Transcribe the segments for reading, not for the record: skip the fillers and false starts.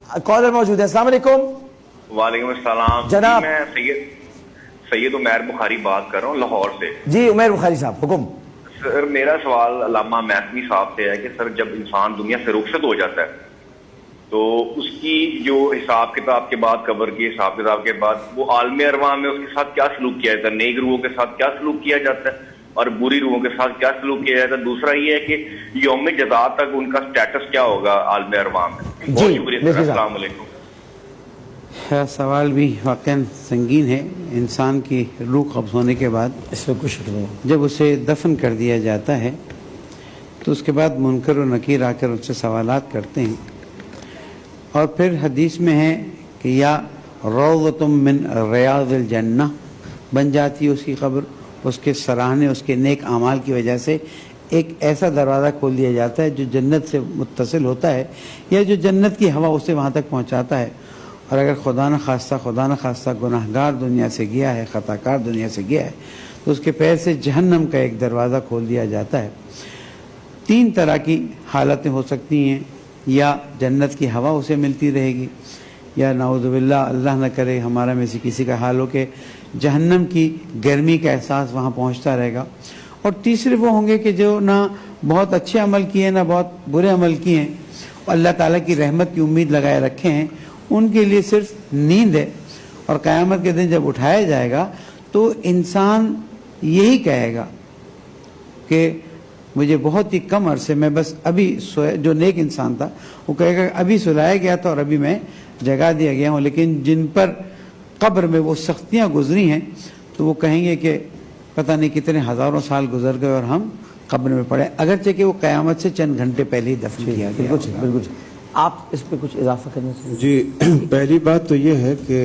Collar मौजूद है। अस्सलाम वालेकुम। वालेकुम अस्सलाम जनाब। मैं सैयद उमैर बुखारी बात कर रहा हूँ लाहौर से। जी उमैर बुखारी साहब हुक्म। सर मेरा सवाल अल्लामा महतमी साहब से है कि सर जब इंसान दुनिया से रुखसत हो जाता है तो उसकी जो हिसाब किताब के बाद, कब्र के हिसाब किताब के बाद, वो आलम अरवाह में उसके साथ क्या सलूक किया जाता है? नेक रूहों के साथ क्या सलूक किया जाता है और बुरी रूहों के साथ क्या सलूक किया जाता है? दूसरा ये है कि यौम जज़ा तक उनका स्टेटस क्या होगा आलम अरवाह में? बहुत शुक्रिया सर। अस्सलाम वालेकुम। सवाल भी वाक़ई संगीन है। इंसान की रूह कब्ज़ होने के बाद इसमें कुछ शक नहीं, जब उसे दफन कर दिया जाता है तो उसके बाद मुनकर और नकीर आकर उससे सवालात करते हैं और फिर हदीस में है कि या रौज़तुम मिन रियाज़िल जन्नह बन जाती है उसकी कब्र। उसके सराहने, उसके नेक आमाल की वजह से एक ऐसा दरवाज़ा खोल दिया जाता है जो जन्नत से मुत्तसिल होता है या जो जन्नत की हवा उसे वहाँ तक पहुँचाता है। और अगर खुदा न खास्ता गुनाहगार दुनिया से गया है, ख़ताकार दुनिया से गया है, तो उसके पैर से जहन्नम का एक दरवाज़ा खोल दिया जाता है। 3 तरह की हालतें हो सकती हैं, या जन्नत की हवा उसे मिलती रहेगी, या नाउज़ुबिल्लाह अल्लाह न करे हमारा में से किसी का हाल हो के जहन्नम की गर्मी का एहसास वहाँ पहुँचता रहेगा। और तीसरे वो होंगे कि जो ना बहुत अच्छे अमल किए ना बहुत बुरे अमल किए हैं, अल्लाह ताला की रहमत की उम्मीद लगाए रखे हैं, उनके लिए सिर्फ नींद है। और क़यामत के दिन जब उठाया जाएगा तो इंसान यही कहेगा कि मुझे बहुत ही कम अरसे में बस अभी सोया, जो नेक इंसान था वो कहेगा अभी सुलाया गया था और अभी मैं जगा दिया गया हूँ। लेकिन जिन पर कब्र में वो सख्तियाँ गुजरी हैं तो वो कहेंगे कि पता नहीं कितने हज़ारों साल गुजर गए और हम कब्र में पड़े, अगरचे कि वो क़यामत से चंद घंटे पहले ही दफन किया गया। बिल्कुल। आप इस पर कुछ इजाफा करना चाहिए? जी, पहली बात तो ये है कि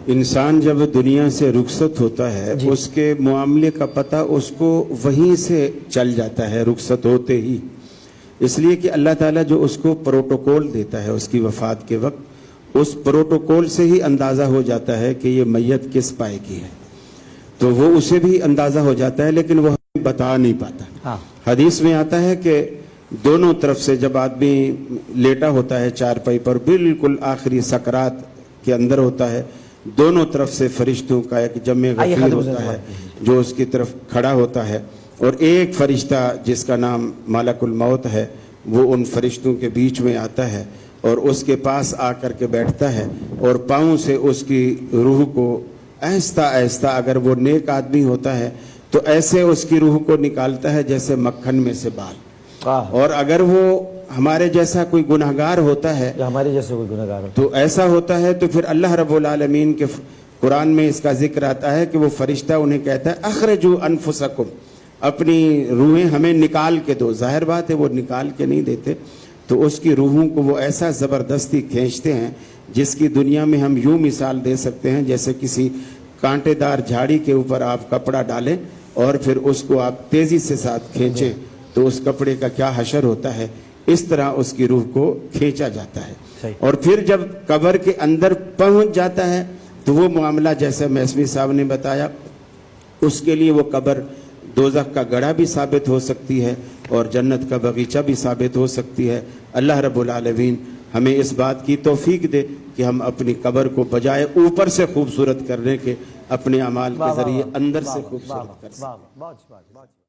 इंसान जब दुनिया से रुखसत होता है उसके मामले का पता उसको वहीं से चल जाता है रुखसत होते ही, इसलिए कि अल्लाह ताला जो उसको प्रोटोकॉल देता है उसकी वफात के वक्त, उस प्रोटोकॉल से ही अंदाज़ा हो जाता है कि ये मैयत किस पाए की है, तो वो उसे भी अंदाज़ा हो जाता है लेकिन वो हमें बता नहीं पाता। हाँ। हदीस में आता है कि दोनों तरफ से जब आदमी लेटा होता है चारपाई पर, बिल्कुल आखिरी सकरात के अंदर होता है, दोनों तरफ से फरिश्तों का एक जमे गफीर होता है जो उसकी तरफ खड़ा होता है, और एक फरिश्ता जिसका नाम मालकुल मौत है वो उन फरिश्तों के बीच में आता है और उसके पास आकर के बैठता है और पाँव से उसकी रूह को आहिस्ता आहिस्ता, अगर वो नेक आदमी होता है तो ऐसे उसकी रूह को निकालता है जैसे मक्खन में से बाल, और अगर वो हमारे जैसा कोई गुनहगार होता है, हमारे जैसे कोई गुनहगार तो ऐसा होता है तो फिर अल्लाह रब्बुल आलमीन के कुरान में इसका जिक्र आता है कि वो फरिश्ता उन्हें कहता है अखरजू अनफुसकुम, अपनी रूहें हमें निकाल के दो। जाहिर बात है वो निकाल के नहीं देते, तो उसकी रूहों को वो ऐसा ज़बरदस्ती खींचते हैं जिसकी दुनिया में हम यूँ मिसाल दे सकते हैं जैसे किसी कांटेदार झाड़ी के ऊपर आप कपड़ा डालें और फिर उसको आप तेज़ी से साथ खींचें तो उस कपड़े का क्या हशर होता है, इस तरह उसकी रूह को खींचा जाता है। और फिर जब कब्र के अंदर पहुंच जाता है तो वो मामला जैसे महतमी साहब ने बताया, उसके लिए वो कब्र दोज़ख का गड़ा भी साबित हो सकती है और जन्नत का बगीचा भी साबित हो सकती है। अल्लाह रब्बुल आलमीन हमें इस बात की तौफीक दे कि हम अपनी कब्र को बजाय ऊपर से खूबसूरत करने के अपने अमाल के जरिए अंदर से खूबसूरत कर सकें।